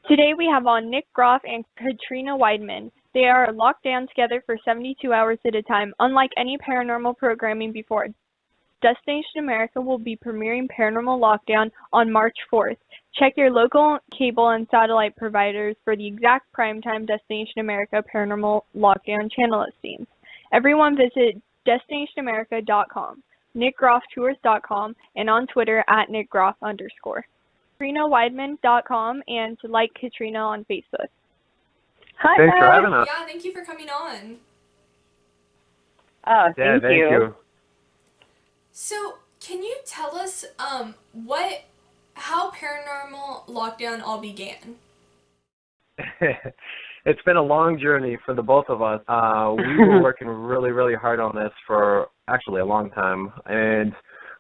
Today we have on Nick Groff and Katrina Weidman. They are locked down together for 72 hours at a time. Unlike any paranormal programming before, Destination America will be premiering Paranormal Lockdown on March 4th. Check your local cable and satellite providers for the exact primetime Destination America Paranormal Lockdown channel listings. Everyone visit destinationamerica.com, nickgrofftours.com, and on Twitter at nickgroff_. KatrinaWeidman.com and to like Katrina on Facebook. Hi, Thanks for having us. Yeah, thank you for coming on. Oh, Thank you. So, can you tell us how Paranormal Lockdown all began? It's been a long journey for the both of us. We were working really, really hard on this for actually a long time. And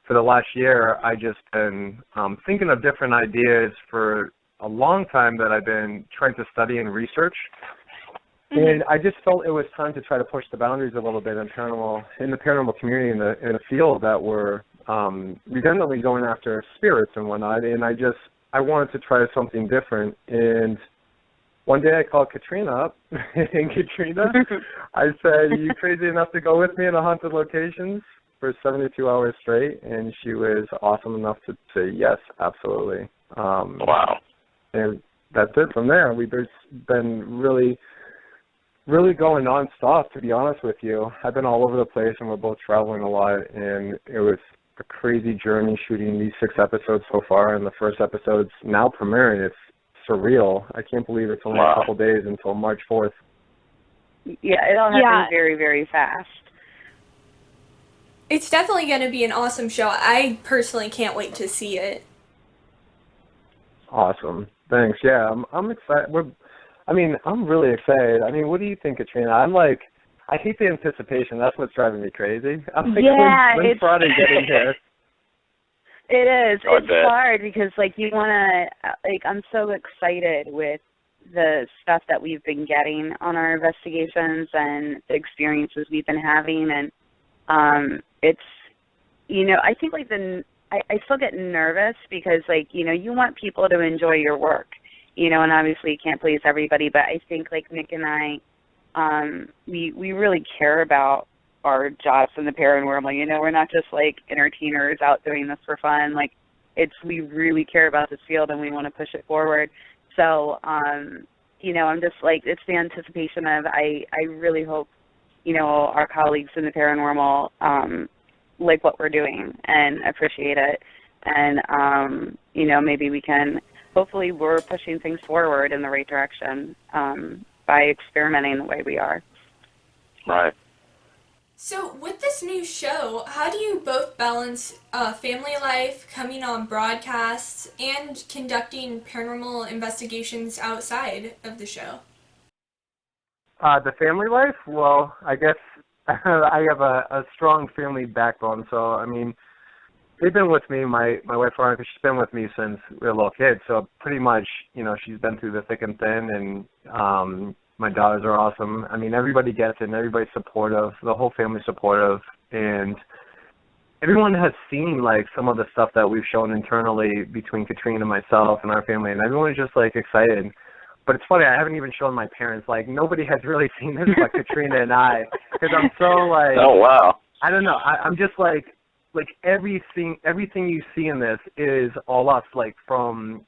for the last year, I just been thinking of different ideas for a long time that I've been trying to study and research. And I just felt it was time to try to push the boundaries a little bit in the paranormal community, in the field that we're redundantly going after spirits and whatnot. And I wanted to try something different. And one day I called Katrina up, and Katrina, I said, "Are you crazy enough to go with me in a haunted locations for 72 hours straight?" And she was awesome enough to say yes, absolutely. Wow. And that's it from there. We've just been really going nonstop, to be honest with you. I've been all over the place, and we're both traveling a lot, and it was a crazy journey shooting these 6 episodes so far, and the first episode's now premiering. It's surreal. I can't believe it's only a couple days until March 4th. Yeah, it all happened very, very fast. It's definitely going to be an awesome show. I personally can't wait to see it. Awesome. Thanks. Yeah, I'm excited. I'm really excited. I mean, what do you think, Katrina? I hate the anticipation. That's what's driving me crazy. I'm like, when's Friday getting here? It is. It's hard because, you want to, I'm so excited with the stuff that we've been getting on our investigations and the experiences we've been having. And it's, I think, I still get nervous because, you want people to enjoy your work, and obviously you can't please everybody. But I think, Nick and I, we really care about our jobs in the paranormal. We're not just entertainers out doing this for fun. We really care about this field and we want to push it forward. So, I'm just it's the anticipation of I really hope, our colleagues in the paranormal like what we're doing and appreciate it. And, maybe we can, hopefully we're pushing things forward in the right direction by experimenting the way we are. Right. So with this new show, how do you both balance family life, coming on broadcasts, and conducting paranormal investigations outside of the show? The family life? Well, I guess I have a strong family backbone. So, they've been with me, my wife Veronica, she's been with me since we were little kids. So pretty much, she's been through the thick and thin, and my daughters are awesome. Everybody gets it, and everybody's supportive. The whole family's supportive, and everyone has seen some of the stuff that we've shown internally between Katrina and myself and our family, and everyone's just excited. But it's funny, I haven't even shown my parents. Nobody has really seen this but Katrina and I, because I'm so oh wow, I don't know. I'm just everything you see in this is all us. From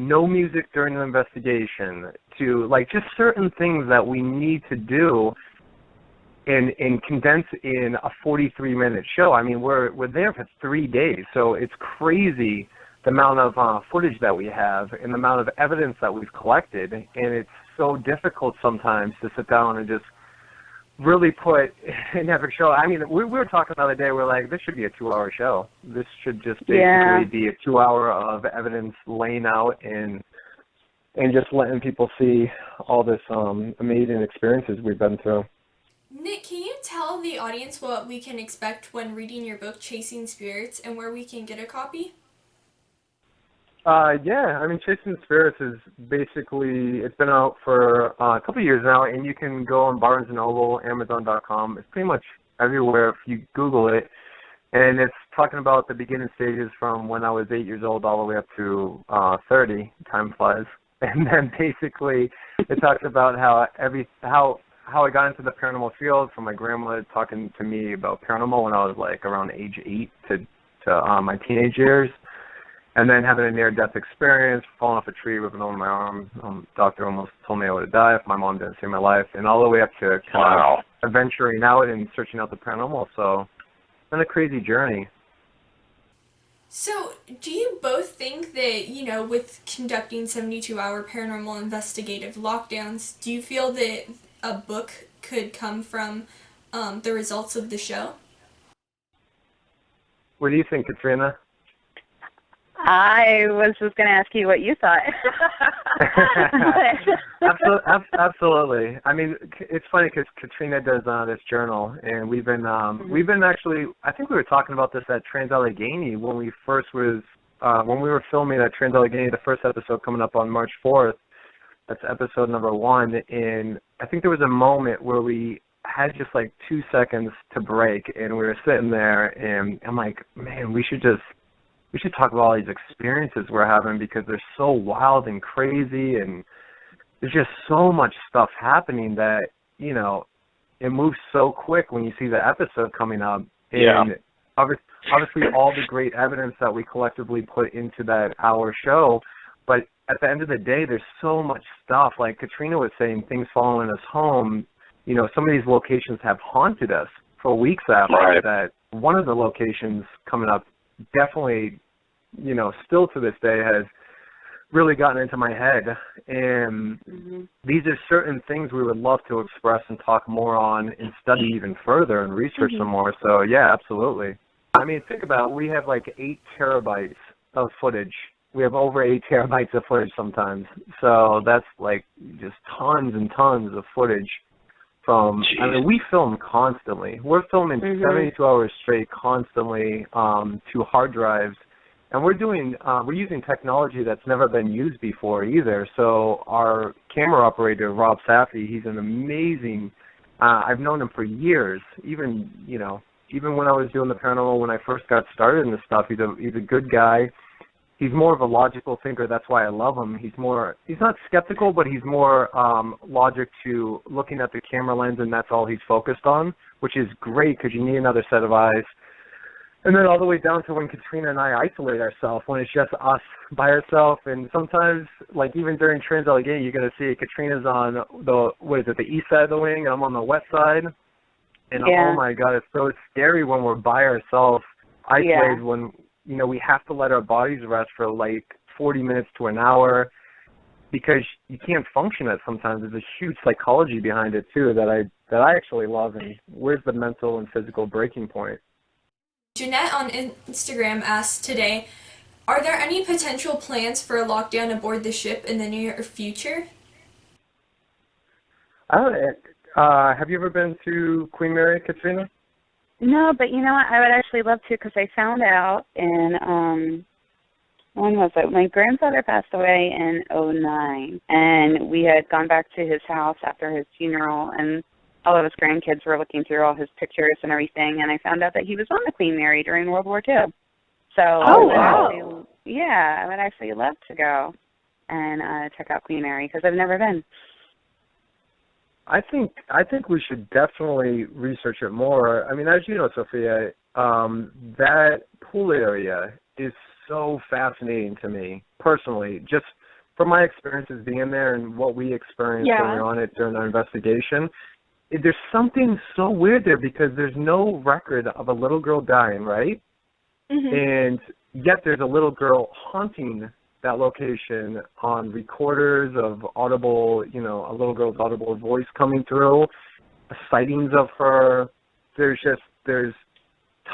no music during the investigation to just certain things that we need to do and condense in a 43-minute show. We're there for 3 days, so it's crazy the amount of footage that we have and the amount of evidence that we've collected, and it's so difficult sometimes to sit down and just really put an epic show. We were talking the other day, we're like, this should be a 2-hour show. This should just basically be a 2-hour of evidence laying out and just letting people see all this amazing experiences we've been through. Nick, can you tell the audience what we can expect when reading your book, Chasing Spirits, and where we can get a copy? Chasing Spirits is basically, it's been out for a couple of years now, and you can go on Barnes & Noble, Amazon.com. It's pretty much everywhere if you Google it. And it's talking about the beginning stages from when I was 8 years old all the way up to 30. Time flies. And then basically it talks about how I got into the paranormal field from my grandmother talking to me about paranormal when I was like around age 8 to my teenage years. And then having a near-death experience, falling off a tree, ripping over my arm. Doctor almost told me I would have died if my mom didn't save my life. And all the way up to kind of venturing out and searching out the paranormal. So it's been a crazy journey. So, do you both think that, you know, with conducting 72-hour paranormal investigative lockdowns, do you feel that a book could come from the results of the show? What do you think, Katrina? I was just going to ask you what you thought. Absolutely. I mean, it's funny because Katrina does this journal, and we've been actually. I think we were talking about this at Trans Allegheny when we were filming at Trans Allegheny, the first episode coming up on March 4th. That's episode number 1, and I think there was a moment where we had just like 2 seconds to break, and we were sitting there, and I'm like, man, we should talk about all these experiences we're having because they're so wild and crazy, and there's just so much stuff happening that, you know, it moves so quick when you see the episode coming up. And obviously all the great evidence that we collectively put into that hour show, but at the end of the day, there's so much stuff. Like Katrina was saying, things following us home, you know, some of these locations have haunted us for weeks after that. One of the locations coming up definitely, you know, still to this day has really gotten into my head. And these are certain things we would love to express and talk more on and study even further and research some more. So, yeah, absolutely. I mean, think about it. We have like 8 terabytes of footage. We have over 8 terabytes of footage sometimes. So that's like just tons and tons of footage. I mean, we film constantly. We're filming 72 hours straight constantly to hard drives. And we're using technology that's never been used before either. So our camera operator, Rob Safi, he's an amazing, I've known him for years. Even when I was doing the paranormal, when I first got started in this stuff, he's a good guy. He's more of a logical thinker. That's why I love him. He's not skeptical, but he's more logic to looking at the camera lens, and that's all he's focused on, which is great because you need another set of eyes. And then all the way down to when Katrina and I isolate ourselves, when it's just us by ourselves. And sometimes, like even during Trans Allegheny, you're going to see Katrina's on the east side of the wing, and I'm on the west side. And oh my God, it's so scary when we're by ourselves, isolated, when, you know, we have to let our bodies rest for like 40 minutes to an hour because you can't function it sometimes. There's a huge psychology behind it too that I actually love. And where's the mental and physical breaking point? Jeanette on Instagram asked today, are there any potential plans for a lockdown aboard the ship in the near future? Have you ever been to Queen Mary, Katrina? No, but you know what? I would actually love to because I found out in, when was it? My grandfather passed away in 2009, and we had gone back to his house after his funeral, and all of his grandkids were looking through all his pictures and everything, and I found out that he was on the Queen Mary during World War II. So I would actually love to go and check out Queen Mary because I've never been. I think we should definitely research it more. I mean, as you know, Sophia, that pool area is so fascinating to me personally, just from my experiences being there and what we experienced going on it during our investigation. There's something so weird there because there's no record of a little girl dying, right? And yet there's a little girl haunting that location on recorders of audible, you know, a little girl's audible voice coming through, sightings of her. There's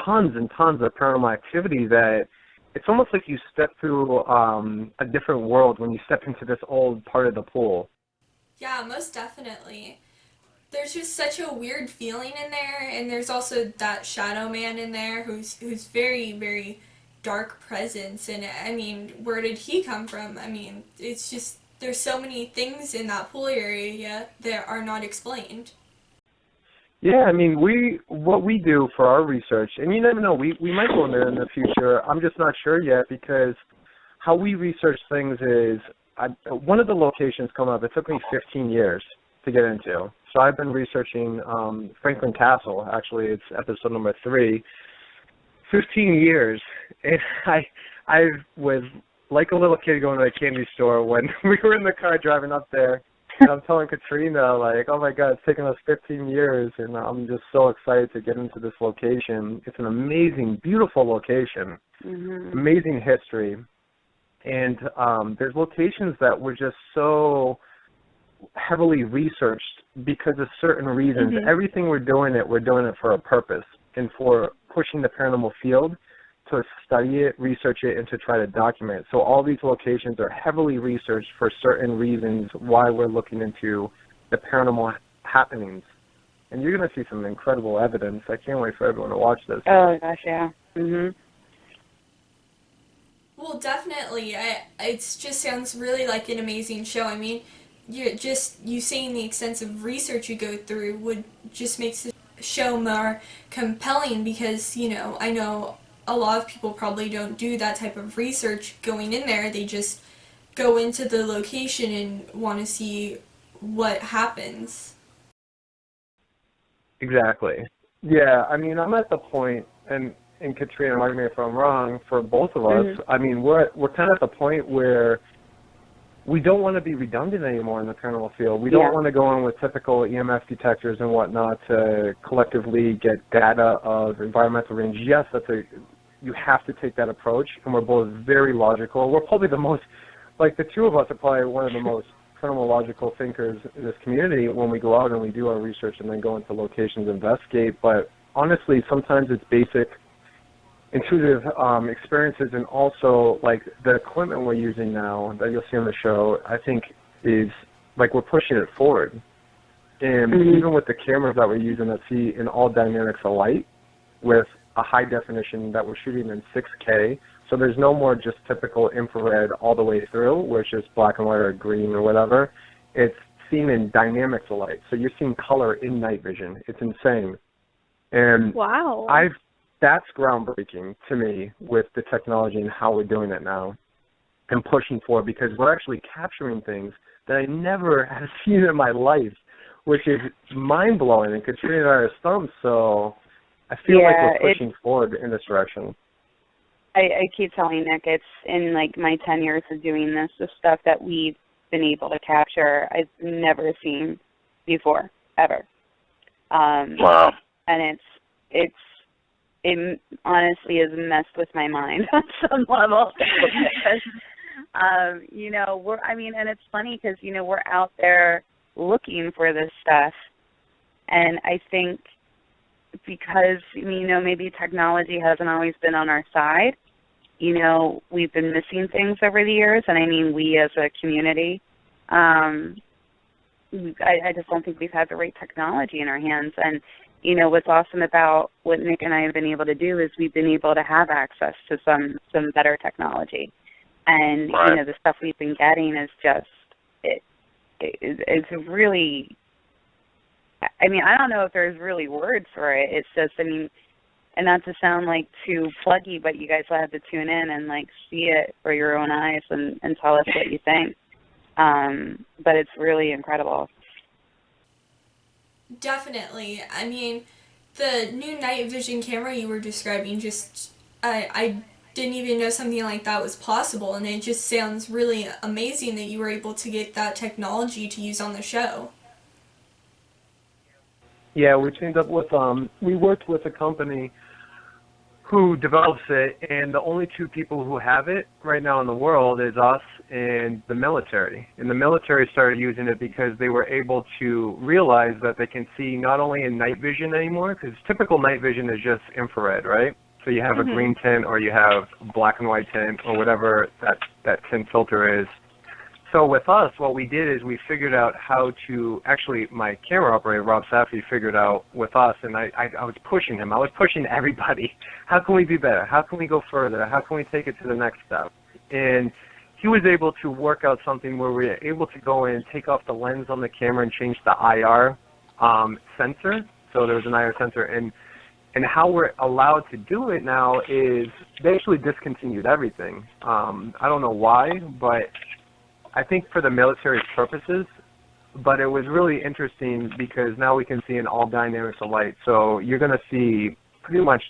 tons and tons of paranormal activity that it's almost like you step through a different world when you step into this old part of the pool. Yeah, most definitely. There's just such a weird feeling in there, and there's also that shadow man in there who's very, very dark presence. And I mean, where did he come from? I mean, it's just there's so many things in that pool area that are not explained. Yeah, I mean, what we do for our research, and you never know, we might go in there in the future. I'm just not sure yet because how we research things is, one of the locations come up, it took me 15 years to get into. So I've been researching Franklin Castle. Actually, it's episode number 3. 15 years, and I was like a little kid going to a candy store when we were in the car driving up there, and I'm telling Katrina, like, oh my God, it's taken us 15 years, and I'm just so excited to get into this location. It's an amazing, beautiful location, amazing history, and there's locations that were just so heavily researched because of certain reasons. Everything we're doing it for a purpose and for pushing the paranormal field to study it, research it, and to try to document it. So all these locations are heavily researched for certain reasons why we're looking into the paranormal happenings. And you're going to see some incredible evidence. I can't wait for everyone to watch this. Oh, gosh, yeah. Well, definitely. It just sounds really like an amazing show. I mean, you saying the extensive research you go through would just makes the show more compelling because, you know, I know a lot of people probably don't do that type of research going in there. They just go into the location and want to see what happens. Exactly. Yeah, I mean, I'm at the point, and Katrina, mark me if I'm wrong, for both of us, I mean, we're kind of at the point where we don't want to be redundant anymore in the paranormal field. We don't want to go in with typical EMF detectors and whatnot to collectively get data of environmental range. Yes, you have to take that approach, and we're both very logical. We're probably the most, like the two of us are probably one of the most paranormal logical thinkers in this community when we go out and we do our research and then go into locations and investigate. But honestly, sometimes it's basic intuitive experiences, and also like the equipment we're using now that you'll see on the show, I think is like we're pushing it forward. And even with the cameras that we're using that see in all dynamics of light with a high definition that we're shooting in 6K, so there's no more just typical infrared all the way through where it's just black and white or green or whatever. It's seen in dynamics of light. So you're seeing color in night vision. It's insane. And wow. That's groundbreaking to me with the technology and how we're doing it now and pushing forward, because we're actually capturing things that I never have seen in my life, which is mind-blowing. And Katrina and I are stumped, so I feel like we're pushing forward in this direction. I keep telling Nick, it's in like my 10 years of doing this, the stuff that we've been able to capture, I've never seen before, ever. Wow. And it honestly has messed with my mind on some level. Because, you know, and it's funny because, you know, we're out there looking for this stuff. And I think because, you know, maybe technology hasn't always been on our side, you know, we've been missing things over the years. And I mean, we as a community, I just don't think we've had the right technology in our hands. And, you know, what's awesome about what Nick and I have been able to do is we've been able to have access to some better technology. And, you know, the stuff we've been getting is just, it's really, I mean, I don't know if there's really words for it. It's just, I mean, and not to sound like too pluggy, but you guys will have to tune in and like see it for your own eyes and tell us what you think. But it's really incredible. Definitely. I mean, the new night vision camera you were describing, just I didn't even know something like that was possible, and it just sounds really amazing that you were able to get that technology to use on the show. Yeah, we teamed up with we worked with a company who develops it, and the only two people who have it right now in the world is us and the military. And the military started using it because they were able to realize that they can see not only in night vision anymore, because typical night vision is just infrared, right? So you have a green tint or you have black and white tint or whatever that tint filter is. So with us, what we did is we figured out how to, actually my camera operator, Rob Safi, figured out with us, and I was pushing him. I was pushing everybody. How can we be better? How can we go further? How can we take it to the next step? And he was able to work out something where we were able to go in, take off the lens on the camera and change the IR sensor. So there was an IR center, and how we're allowed to do it now is they actually discontinued everything. I don't know why, but I think for the military's purposes. But it was really interesting because now we can see in all dynamics of light. So you're going to see pretty much,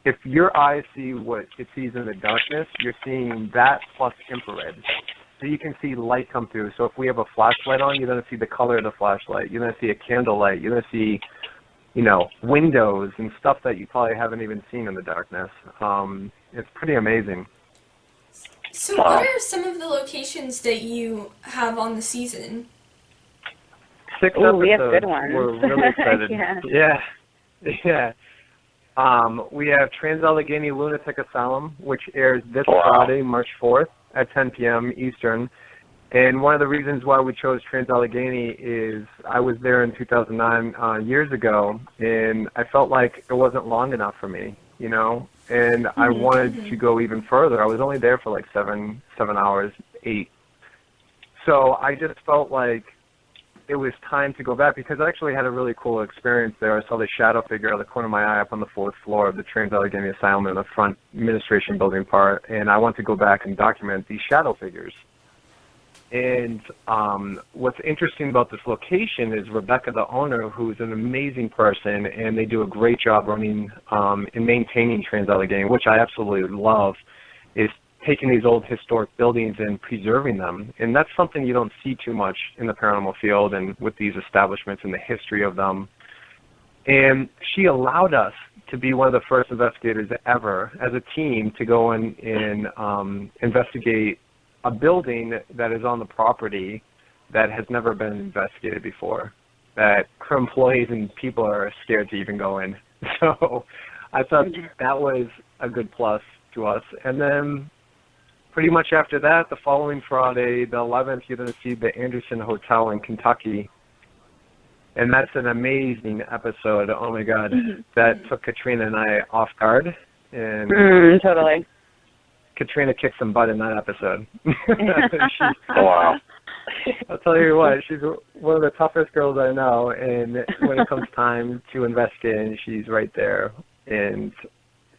if your eyes see what it sees in the darkness, you're seeing that plus infrared. So you can see light come through. So if we have a flashlight on, you're going to see the color of the flashlight. You're going to see a candlelight. You're going to see, windows and stuff that you probably haven't even seen in the darkness. It's pretty amazing. So what are some of the locations that you have on the season? 6 episodes. We have good ones. We're really excited. Yeah. We have Trans-Allegheny Lunatic Asylum, which airs this Friday, March 4th at 10 p.m. Eastern. And one of the reasons why we chose Trans-Allegheny is I was there in 2009 years ago, and I felt like it wasn't long enough for me, and I wanted to go even further. I was only there for like 7 hours, 8. So I just felt like it was time to go back because I actually had a really cool experience there. I saw the shadow figure out of the corner of my eye up on the 4th floor of the Trans-Allegheny Asylum in the front administration building part, and I want to go back and document these shadow figures. And what's interesting about this location is Rebecca, the owner, who's an amazing person, and they do a great job running and maintaining Trans-Allegheny, which I absolutely love, is taking these old historic buildings and preserving them. And that's something you don't see too much in the paranormal field and with these establishments and the history of them. And she allowed us to be one of the first investigators ever as a team to go in and investigate a building that is on the property that has never been investigated before, that her employees and people are scared to even go in. So I thought that was a good plus to us. And then pretty much after that, the following Friday, the 11th, you're going to see the Anderson Hotel in Kentucky. And that's an amazing episode. Oh, my God. That took Katrina and I off guard. And totally. Katrina kicked some butt in that episode. Wow. I'll tell you what, she's one of the toughest girls I know. And when it comes time to investigate, she's right there. And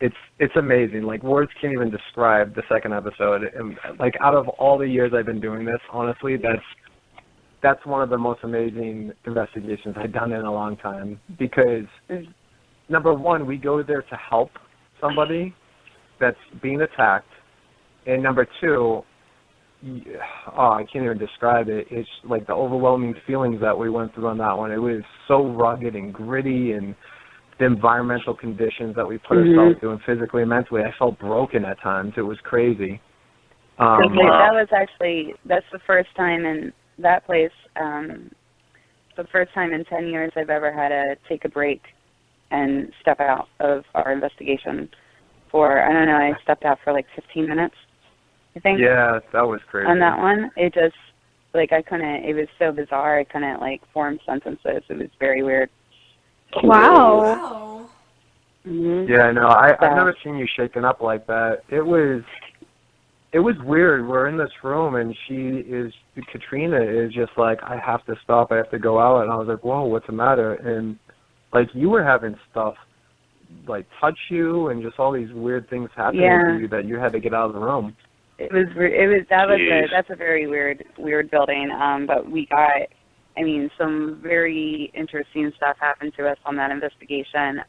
it's amazing. Like, words can't even describe the second episode. And, like, out of all the years I've been doing this, honestly, that's one of the most amazing investigations I've done in a long time. Because, number one, we go there to help somebody that's being attacked. And number two, I can't even describe it. It's like the overwhelming feelings that we went through on that one. It was so rugged and gritty, and the environmental conditions that we put ourselves through, and physically and mentally, I felt broken at times. It was crazy. That's the first time in that place, the first time in 10 years I've ever had to take a break and step out of our investigation for, I stepped out for like 15 minutes, I think. Yeah, that was crazy. On that one, it just, it was so bizarre, I couldn't, form sentences. It was very weird. Wow. Yeah, I know. I've never seen you shaken up like that. It was weird. We're in this room, and Katrina is just like, I have to stop. I have to go out. And I was like, whoa, what's the matter? And, you were having stuff, touch you, and just all these weird things happening to you that you had to get out of the room. That's a very weird building. But we got, some very interesting stuff happened to us on that investigation.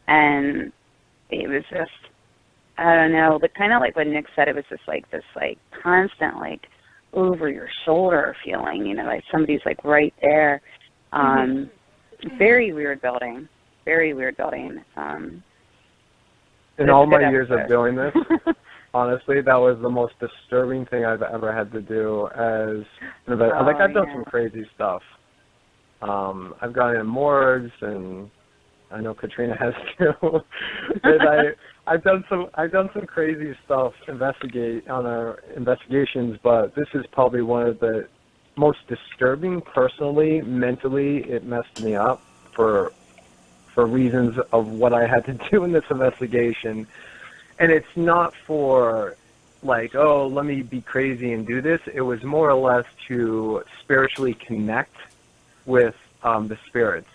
And it was just, I don't know, but kind of like what Nick said, it was just this constant, over your shoulder feeling, like somebody's right there. Very weird building. Very weird building. In all my years of doing this, honestly, that was the most disturbing thing I've ever had to do. I've done some crazy stuff. I've gone in morgues, and I know Katrina has too. And I've done some crazy stuff on our investigations, but this is probably one of the most disturbing. Personally, mentally, it messed me up for reasons of what I had to do in this investigation. And it's not for let me be crazy and do this. It was more or less to spiritually connect with the spirits.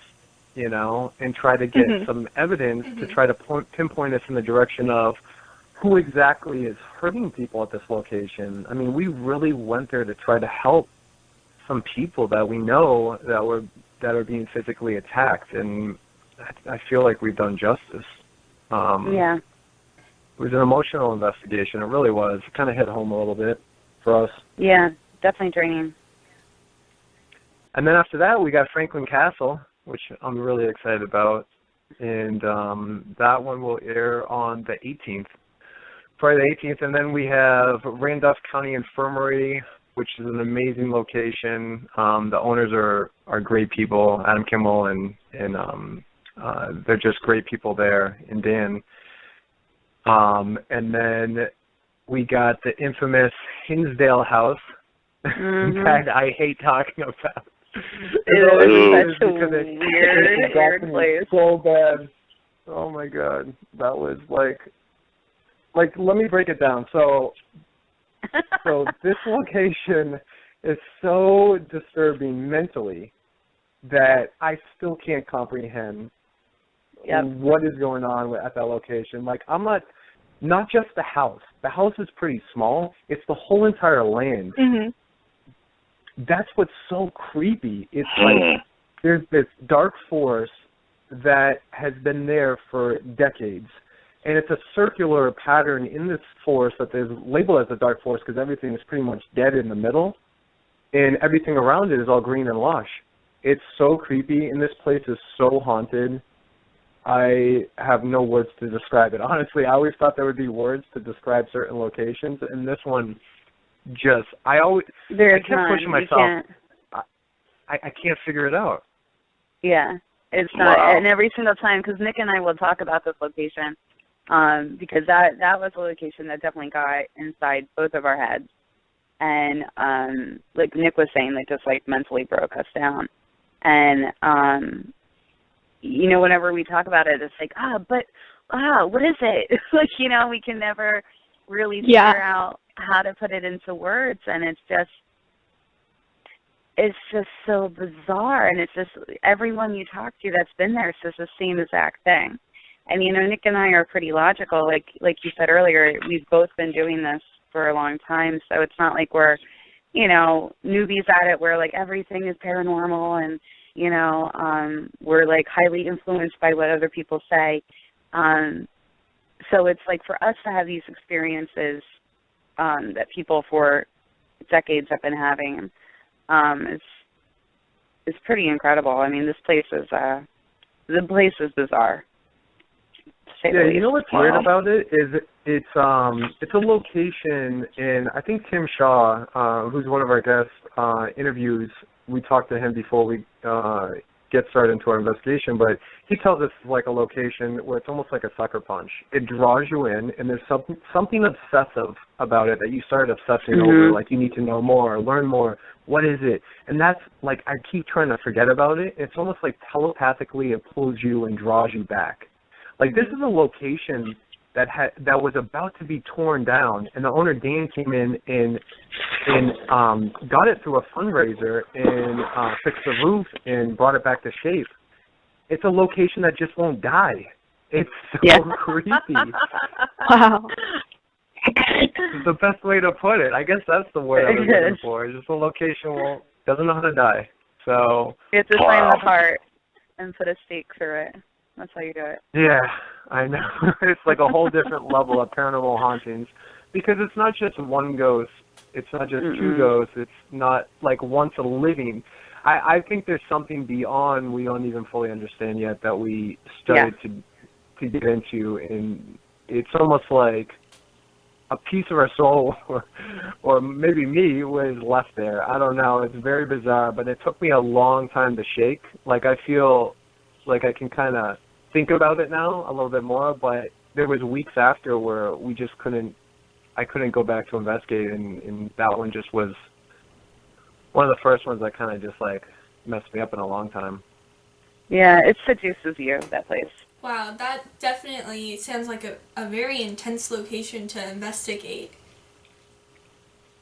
you know, and try to get some evidence to try to pinpoint us in the direction of who exactly is hurting people at this location. I mean, we really went there to try to help some people that we know that are being physically attacked, and I feel like we've done justice. Yeah. It was an emotional investigation. It really was. It kind of hit home a little bit for us. Yeah, definitely draining. And then after that, we got Franklin Castle, which I'm really excited about. And that one will air on the 18th, Friday the 18th. And then we have Randolph County Infirmary, which is an amazing location. The owners are great people, Adam Kimmel, and they're just great people there, and Dan. And then we got the infamous Hinsdale House that I hate talking about. It is such a weird place. So bad. Oh my God, that was like let me break it down. So this location is so disturbing mentally that I still can't comprehend what is going on at that location. Like, I'm not just the house. The house is pretty small. It's the whole entire land. That's what's so creepy. It's like there's this dark force that has been there for decades. And it's a circular pattern in this forest that is labeled as a dark forest because everything is pretty much dead in the middle. And everything around it is all green and lush. It's so creepy, and this place is so haunted. I have no words to describe it. Honestly, I always thought there would be words to describe certain locations, and this one just, I kept pushing myself. I can't figure it out. Yeah, it's not, and every single time, because Nick and I will talk about this location, because that was a location that definitely got inside both of our heads, and like Nick was saying, like just like mentally broke us down, and you know, whenever we talk about it, it's like, what is it? Like, you know, we can never really figure out how to put it into words, and it's just so bizarre, and it's just everyone you talk to that's been there says the same exact thing. And, you know, Nick and I are pretty logical. Like you said earlier, we've both been doing this for a long time, so it's not like we're, you know, newbies at it where, like, everything is paranormal and, you know, we're, like, highly influenced by what other people say. So it's, like, for us to have these experiences that people for decades have been having, it's pretty incredible. I mean, this place is, the place is bizarre. Yeah, you know what's weird about it is it's a location, and I think Tim Shaw, who's one of our guest interviews, we talked to him before we get started into our investigation, but he tells us it's like a location where it's almost like a sucker punch. It draws you in, and there's something obsessive about it that you start obsessing over, like you need to know more, learn more. What is it? And that's like, I keep trying to forget about it. It's almost like telepathically it pulls you and draws you back. Like, this is a location that was about to be torn down, and the owner, Dan, came in and got it through a fundraiser and fixed the roof and brought it back to shape. It's a location that just won't die. It's so creepy. Wow. The best way to put it. I guess that's the word I was looking for. It's just a location doesn't know how to die. So you have to sign the heart and put a stake through it. That's how you do it. Yeah, I know. It's like a whole different level of paranormal hauntings, because it's not just one ghost. It's not just two ghosts. It's not like once a living. I think there's something beyond we don't even fully understand yet that we started to get into, and it's almost like a piece of our soul, or maybe me, was left there. I don't know. It's very bizarre, but it took me a long time to shake. Like, I feel like I can kind of think about it now a little bit more, but there was weeks after where we just I couldn't go back to investigate, and that one just was one of the first ones that kind of just like messed me up in a long time. Yeah, it seduces you, that place. Wow, that definitely sounds like a very intense location to investigate.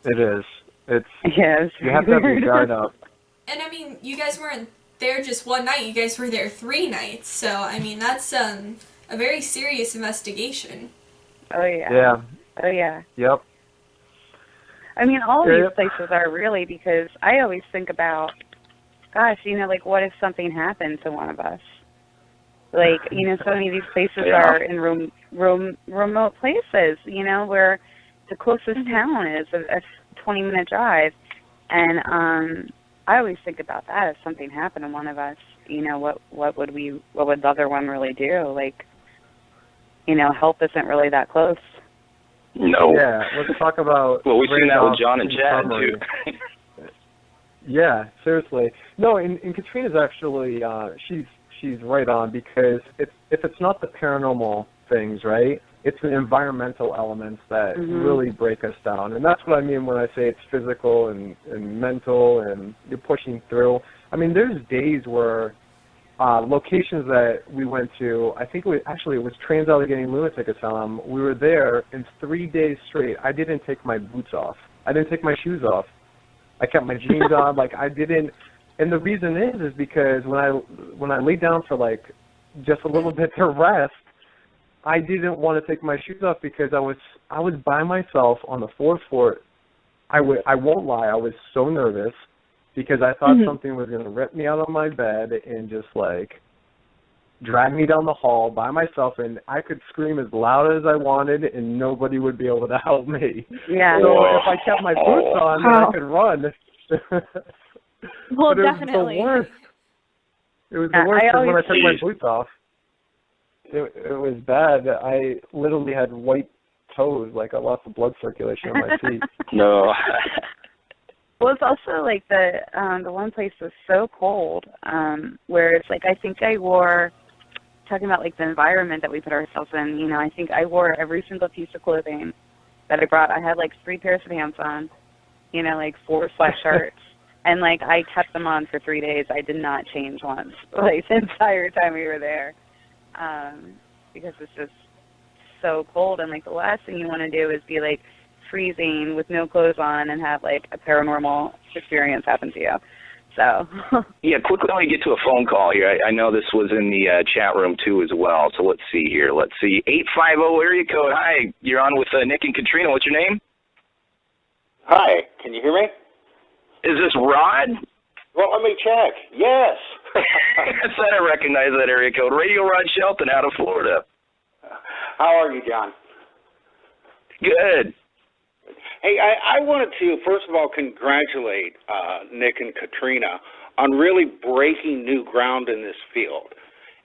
It is. You have to have your weird. guard up. And I mean, you guys weren't there just one night. You guys were there 3 nights. So, I mean, that's a very serious investigation. Oh, yeah. Yeah. Oh, yeah. Yep. I mean, all these places are really, because I always think about, gosh, you know, like, what if something happened to one of us? Like, you know, so many of these places are in remote places, you know, where the closest town is a 20-minute drive. And I always think about that. If something happened to one of us, you know, what would the other one really do? Like, you know, help isn't really that close. No. Yeah, let's talk about... Well, we've seen that with John and Chad, too. Yeah, seriously. No, and Katrina's actually, she's right on, because if it's not the paranormal things, right, it's the environmental elements that really break us down. And that's what I mean when I say it's physical and mental and you're pushing through. I mean, there's days where locations that we went to, I think it was Trans-Allegheny Lunatic Asylum. We were there, and 3 days straight, I didn't take my boots off. I didn't take my shoes off. I kept my jeans on. Like, I didn't. And the reason is because when I laid down for, like, just a little bit to rest, I didn't want to take my shoes off because I was by myself on the 4th floor. I won't lie, I was so nervous because I thought something was going to rip me out of my bed and just, like, drag me down the hall by myself, and I could scream as loud as I wanted, and nobody would be able to help me. Yeah. So if I kept my boots on, then I could run. Well, but definitely. It was the worst because when I took my boots off, it was bad. I literally had white toes, like I lost the blood circulation on my feet. No. Well, it's also like the one place was so cold, where it's like I think I wore, talking about like the environment that we put ourselves in, you know, I think I wore every single piece of clothing that I brought. I had like 3 pairs of pants on, you know, like 4 sweatshirts, and like I kept them on for 3 days. I did not change once, like the entire time we were there, because it's just so cold, and like the last thing you want to do is be like freezing with no clothes on and have like a paranormal experience happen to you. So yeah, quickly let me get to a phone call here. I know this was in the chat room too as well. So let's see here. Let's see. 850 area code. Hi, you're on with Nick and Katrina. What's your name? Hi, can you hear me? Is this Rod? Well, let me check. Yes. I said I recognize that area code. Radio Rod Shelton out of Florida. How are you, John? Good. Hey, I wanted to, first of all, congratulate Nick and Katrina on really breaking new ground in this field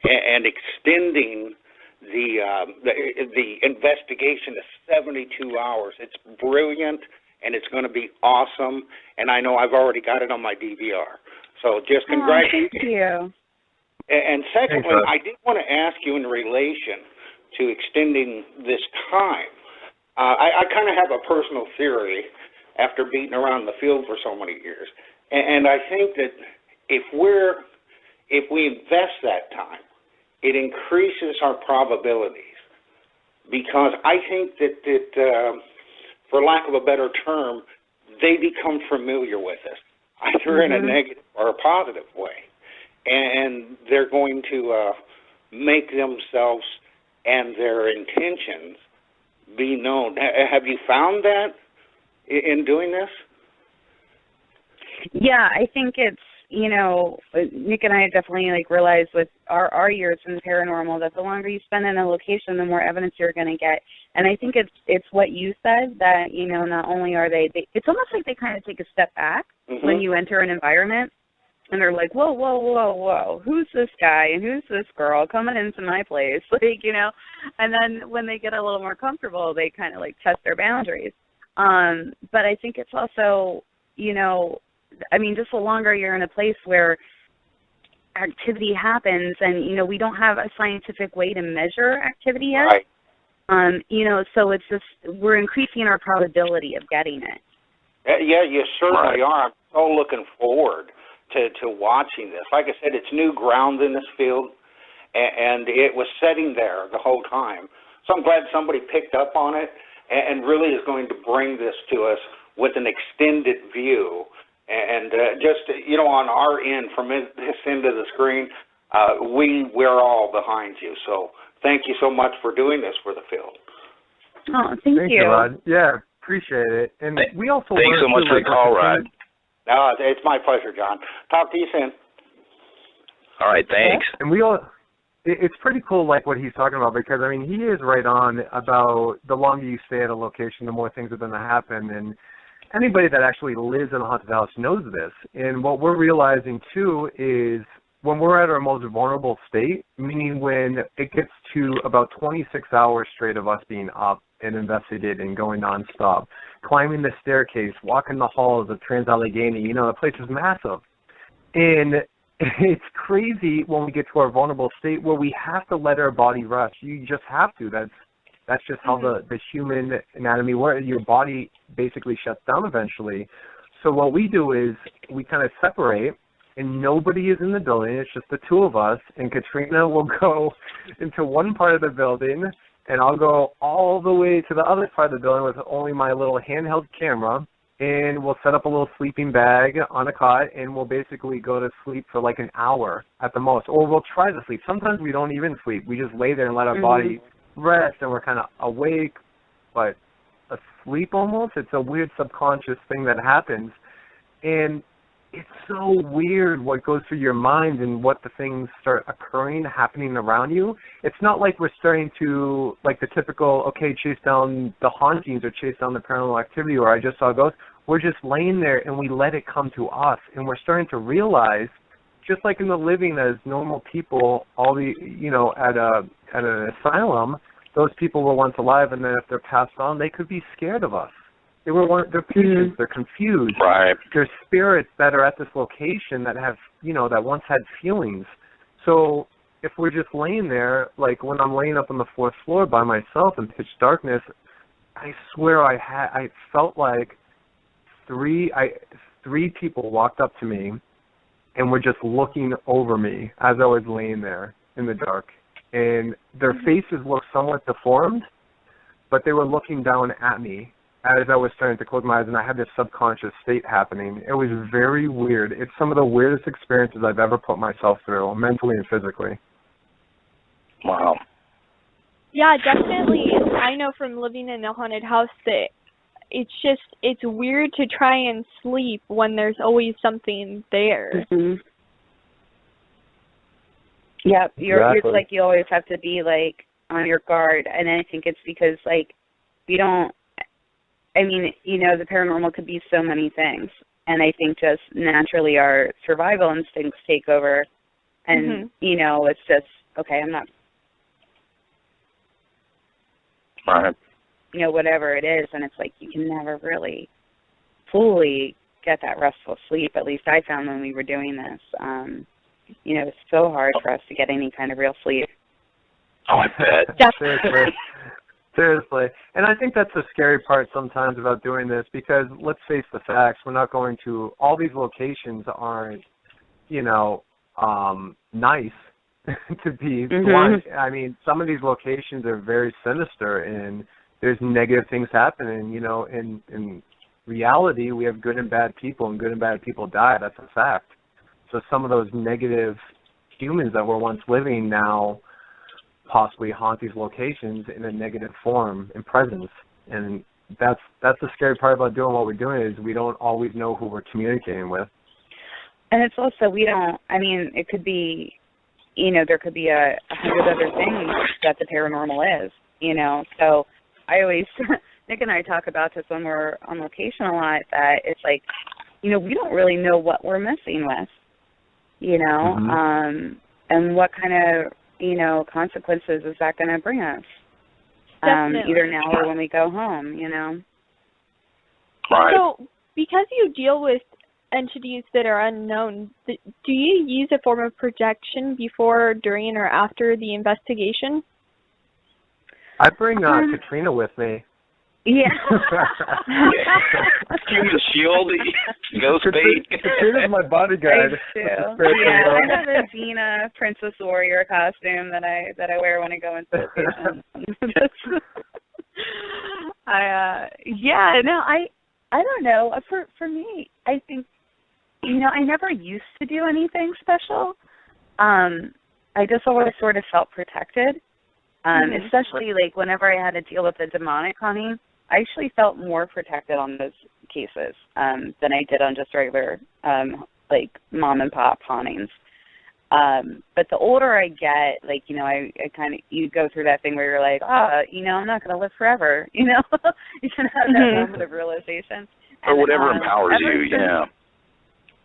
and extending the investigation to 72 hours. It's brilliant, and it's going to be awesome, and I know I've already got it on my DVR. So just congratulations. Thank you. And secondly, I did want to ask you in relation to extending this time. I kind of have a personal theory after beating around the field for so many years, and I think that if we invest that time, it increases our probabilities, because I think that for lack of a better term, they become familiar with us, either in a negative or a positive way, and they're going to make themselves and their intentions be known. Have you found that in doing this? Yeah, I think it's, you know, Nick and I have definitely like realized with our years in the paranormal that the longer you spend in a location, the more evidence you're going to get. And I think it's what you said, that, you know, not only are they it's almost like they kind of take a step back when you enter an environment, and they're like, whoa, whoa, whoa, whoa, who's this guy and who's this girl coming into my place? Like, you know, and then when they get a little more comfortable, they kind of like test their boundaries. But I think it's also, you know, I mean, just the longer you're in a place where activity happens, and, you know, we don't have a scientific way to measure activity yet. Right. You know, so it's just, we're increasing our probability of getting it. Yeah, you certainly are. I'm so looking forward to watching this. Like I said, it's new ground in this field, and it was sitting there the whole time. So I'm glad somebody picked up on it and really is going to bring this to us with an extended view And just, on our end, from this end of the screen, we're all behind you. So thank you so much for doing this for the field. Oh, thank you. Rod. Yeah, appreciate it. And we also thanks so much for the call, Rod. It's my pleasure, John. Talk to you soon. All right, thanks. And it's pretty cool, like what he's talking about, because I mean, he is right on about the longer you stay at a location, the more things are going to happen. And anybody that actually lives in a haunted house knows this. And what we're realizing too is when we're at our most vulnerable state, meaning when it gets to about 26 hours straight of us being up and investigating, going nonstop, climbing the staircase, walking the halls of Trans-Allegheny, the place is massive. And it's crazy when we get to our vulnerable state where we have to let our body rest. You just have to. That's just how the human anatomy works. Your body basically shuts down eventually. So what we do is we kind of separate, and nobody is in the building. It's just the two of us, and Katrina will go into one part of the building, and I'll go all the way to the other part of the building with only my little handheld camera, and we'll set up a little sleeping bag on a cot, and we'll basically go to sleep for like an hour at the most, or we'll try to sleep. Sometimes we don't even sleep. We just lay there and let our body rest, and we're kind of awake but asleep almost. It's a weird subconscious thing that happens, and it's so weird what goes through your mind and what the things start occurring, happening around you. It's not like we're starting to, like the typical, chase down the hauntings or chase down the paranormal activity or I just saw a ghost. We're just laying there and we let it come to us, and we're starting to realize, just like in the living as normal people, at an asylum, those people were once alive, and then if they're passed on, they could be scared of us. They're patients, they're confused. Right. There's spirits that are at this location that have, that once had feelings. So if we're just laying there, like when I'm laying up on the 4th floor by myself in pitch darkness, I swear I felt like three people walked up to me and were just looking over me as I was laying there in the dark. And their faces looked somewhat deformed, but they were looking down at me as I was starting to close my eyes, and I had this subconscious state happening. It was very weird. It's some of the weirdest experiences I've ever put myself through, mentally and physically. Wow. Yeah, definitely. I know from living in a haunted house that it's weird to try and sleep when there's always something there. Mm-hmm. Yep, it's like you always have to be like on your guard, and I think it's because like you don't. I mean, the paranormal could be so many things, and I think just naturally our survival instincts take over, and it's just okay. I'm not. Right. Whatever it is, and it's like you can never really fully get that restful sleep. At least I found when we were doing this. It's so hard for us to get any kind of real sleep. Oh, I bet. Seriously. And I think that's the scary part sometimes about doing this, because let's face the facts, we're not going to, all these locations aren't, nice to be blunt. I mean, some of these locations are very sinister, and there's negative things happening. In reality, we have good and bad people, and good and bad people die. That's a fact. So some of those negative humans that were once living now possibly haunt these locations in a negative form and presence. And that's the scary part about doing what we're doing, is we don't always know who we're communicating with. And it's also, it could be, there could be 100 other things that the paranormal is, So I always, Nick and I talk about this when we're on location a lot, that it's like, we don't really know what we're messing with, and what kind of, consequences is that going to bring us? Either now or when we go home, Right. So, because you deal with entities that are unknown, do you use a form of projection before, during, or after the investigation? I bring Katrina with me. Yeah. Human shield, ghost bait. Katrina's my bodyguard. I have a Xena Princess Warrior costume that I wear when I go into location. I don't know. For me, I think I never used to do anything special. I just always sort of felt protected, especially like whenever I had to deal with the demonic haunting. I actually felt more protected on those cases than I did on just regular like mom and pop hauntings. But the older I get, like, I kind of, you go through that thing where you're like, I'm not going to live forever, you have that moment of realization. Or whatever empowers you,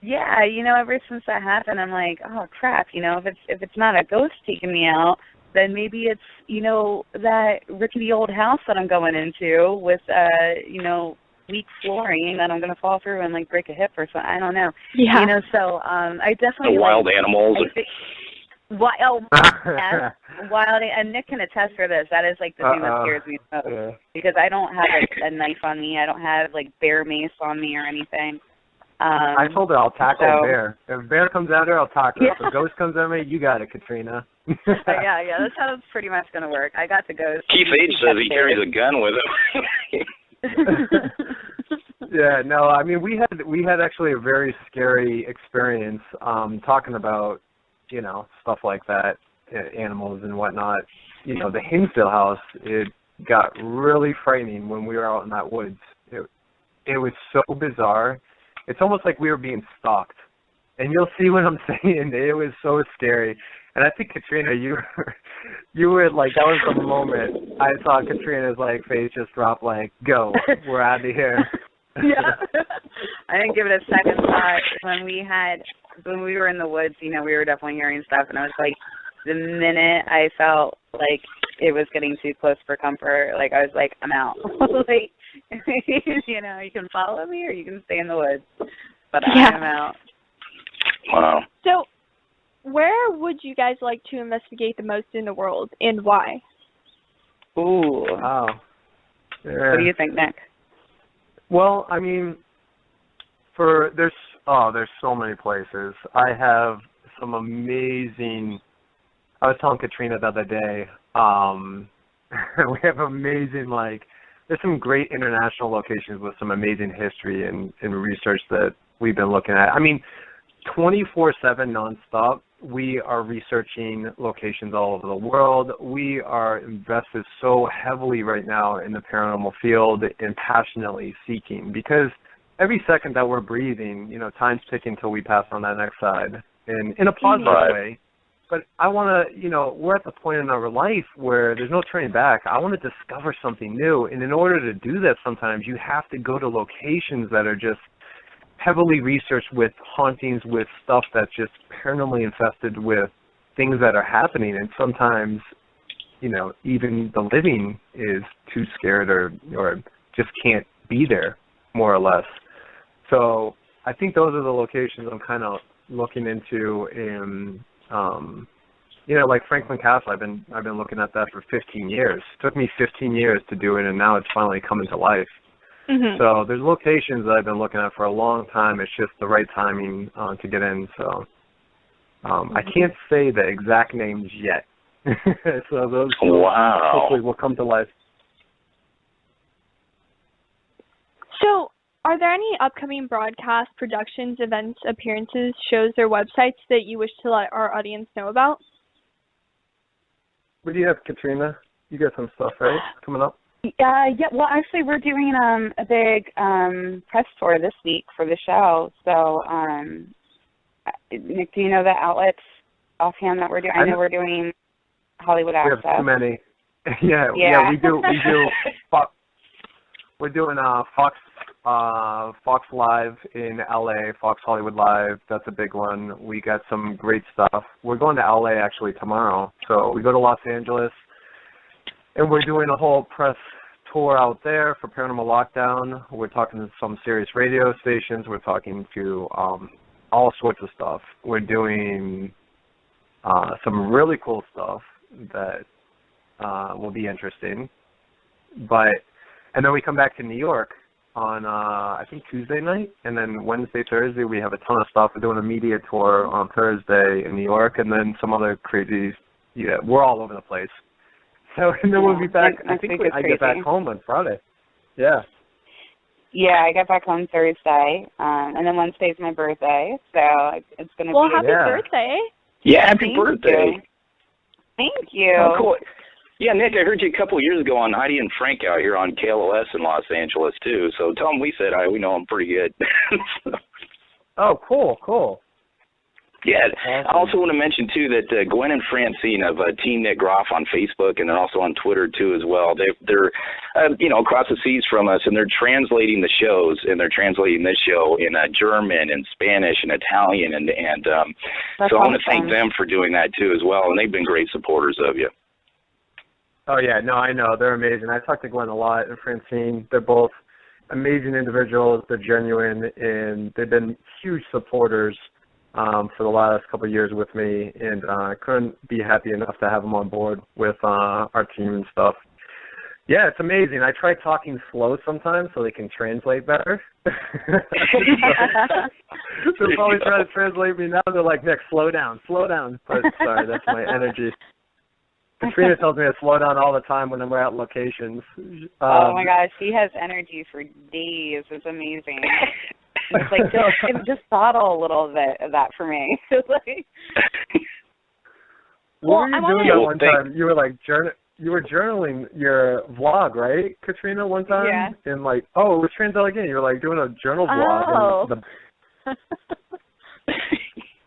Yeah, ever since that happened, I'm like, oh crap, if it's not a ghost taking me out, then maybe it's, that rickety old house that I'm going into with, weak flooring that I'm going to fall through and like break a hip or something. I don't know. Yeah. So I definitely the wild animals. Wild, and Nick can attest for this. That is like the thing that scares me most because I don't have like a knife on me. I don't have like bear mace on me or anything. I told her I'll tackle a bear. If a bear comes at her, I'll tackle her. If a ghost comes at me, you got it, Katrina. yeah, that's how it's pretty much going to work. I got the ghost. Keith H says he carries a gun with him. Yeah, no, I mean we had actually a very scary experience talking about stuff like that, animals and whatnot. The Hinsdale house, it got really frightening when we were out in that woods. It was so bizarre. It's almost like we were being stalked, and you'll see what I'm saying. It was so scary. And I think, Katrina, you were like, that was the moment I saw Katrina's like face just drop, like, go, we're out of here. Yeah. I didn't give it a second thought. When we were in the woods, we were definitely hearing stuff, and I was like, the minute I felt like it was getting too close for comfort, like I was like, I'm out. Like, you can follow me or you can stay in the woods, but I'm out. Wow. So, where would you guys like to investigate the most in the world, and why? Ooh. Wow. Yeah. What do you think, Nick? Well, I mean, there's so many places. I have some amazing. I was telling Katrina the other day. We have amazing there's some great international locations with some amazing history and research that we've been looking at. I mean, 24/7 nonstop. We are researching locations all over the world. We are invested so heavily right now in the paranormal field and passionately seeking, because every second that we're breathing, time's ticking until we pass on that next side, and in a positive way. But I want to, we're at the point in our life where there's no turning back. I want to discover something new, and in order to do that, sometimes you have to go to locations that are just heavily researched with hauntings, with stuff that's just paranormally infested with things that are happening, and sometimes, even the living is too scared or just can't be there, more or less. So I think those are the locations I'm kind of looking into. In like Franklin Castle, I've been looking at that for 15 years. It took me 15 years to do it, and now it's finally coming to life. Mm-hmm. So there's locations that I've been looking at for a long time. It's just the right timing to get in. So I can't say the exact names yet. So those hopefully will come to life. So are there any upcoming broadcast productions, events, appearances, shows, or websites that you wish to let our audience know about? What do you have, Katrina? You got some stuff, right, coming up? Yeah, well, actually, we're doing a big press tour this week for the show. So, Nick, do you know the outlets offhand that we're doing? I know we're doing Hollywood Access. We have too many. yeah, we do. We're doing Fox Live in LA, Fox Hollywood Live. That's a big one. We got some great stuff. We're going to LA actually tomorrow. So we go to Los Angeles. And we're doing a whole press tour out there for Paranormal Lockdown. We're talking to some serious radio stations. We're talking to all sorts of stuff. We're doing some really cool stuff that will be interesting. And then we come back to New York on, I think, Tuesday night. And then Wednesday, Thursday, we have a ton of stuff. We're doing a media tour on Thursday in New York. And then some other crazy, we're all over the place. So, and then we'll be back, I think I get back home on Friday. Yeah. Yeah, I get back home Thursday, and then Wednesday's my birthday, so it's going to be... Well, happy birthday. Yeah, happy birthday. Thank you. Oh, cool. Yeah, Nick, I heard you a couple of years ago on Heidi and Frank out here on KLOS in Los Angeles, too, so tell them we said hi. We know them pretty good. Oh, cool. Yeah, awesome. I also want to mention, too, that Gwen and Francine of Team Nick Groff on Facebook and then also on Twitter, too, as well. They're across the seas from us, and they're translating the shows, and they're translating this show in German and Spanish and Italian, and so I want to thank them for doing that, too, as well, and they've been great supporters of you. Oh, yeah, no, I know. They're amazing. I talk to Gwen a lot and Francine. They're both amazing individuals. They're genuine, and they've been huge supporters for the last couple of years with me, and I couldn't be happy enough to have them on board with our team and stuff. Yeah, it's amazing. I try talking slow sometimes so they can translate better. They're probably trying to translate me now. They're like, Nick, slow down. But sorry, that's my energy. Katrina tells me to slow down all the time when we're at locations. Oh my gosh, she has energy for days. It's amazing. It's like just bottle a little bit of that for me. What were you doing that one time? You were like you were journaling your vlog, right, Katrina? One time, yeah. And like, it was Trans-Allegheny. You were like doing a journal vlog. Oh.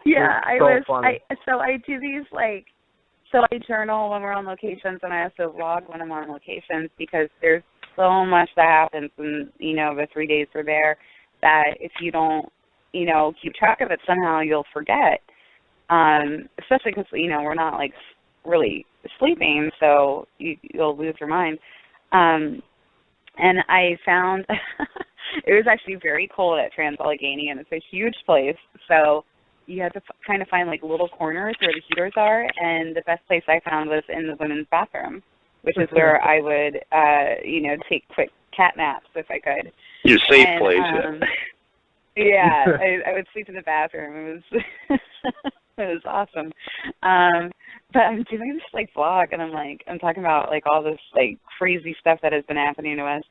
Yeah, I was. Funny. So I do these So I journal when we're on locations, and I also vlog when I'm on locations because there's so much that happens in, the 3 days we're there that if you don't, keep track of it somehow, you'll forget. Especially because, we're not, really sleeping, so you'll lose your mind. And I found it was actually very cold at Trans-Allegheny, and it's a huge place, so you have to kind of find little corners where the heaters are, and the best place I found was in the women's bathroom, which is where I would, take quick cat naps if I could. Your safe place. Yeah, I would sleep in the bathroom. It was it was awesome. But I'm doing this vlog, and I'm talking about all this crazy stuff that has been happening to us.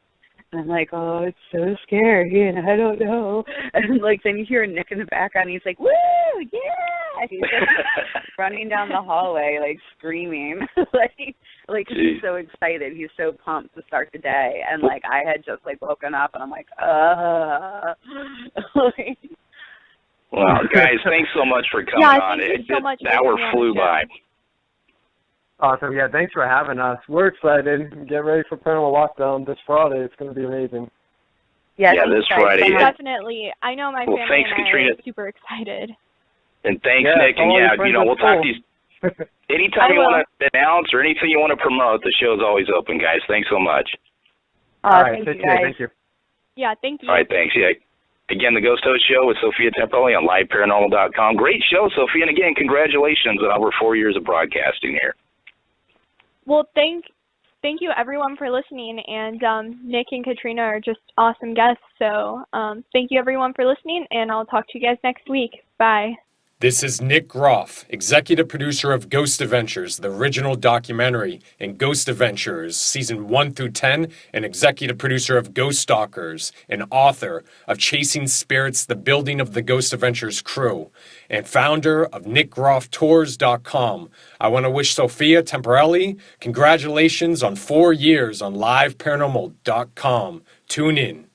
And I'm like, oh, it's so scary, and I don't know. And then you hear Nick in the background, and he's like, woo, yeah! He's running down the hallway, screaming. He's so excited. He's so pumped to start the day. And I had just woken up, and I'm like, Well, guys, thanks so much for coming on. Thank you so much. The hour flew by. Awesome. Yeah, thanks for having us. We're excited. Get ready for Paranormal Lockdown this Friday. It's going to be amazing. Yeah, this Friday. Yeah. Definitely. I know my family thanks, and Katrina. I are super excited. And thanks, Nick. And we'll talk to you. Anytime you want to announce or anything you want to promote, the show's always open, guys. Thanks so much. All right, thank take care. Thank you. Yeah, thank you. All right, thanks. Yeah. Again, the Ghost Host Show with Sophia Tempelli on liveparanormal.com. Great show, Sophia. And again, congratulations on over 4 years of broadcasting here. Well, thank you everyone for listening, and Nick and Katrina are just awesome guests, so thank you everyone for listening, and I'll talk to you guys next week. Bye. This is Nick Groff, executive producer of Ghost Adventures, the original documentary, and Ghost Adventures, season 1 through 10, and executive producer of Ghost Stalkers, and author of Chasing Spirits, the Building of the Ghost Adventures Crew, and founder of NickGroffTours.com. I want to wish Sophia Temporelli congratulations on 4 years on liveparanormal.com. Tune in.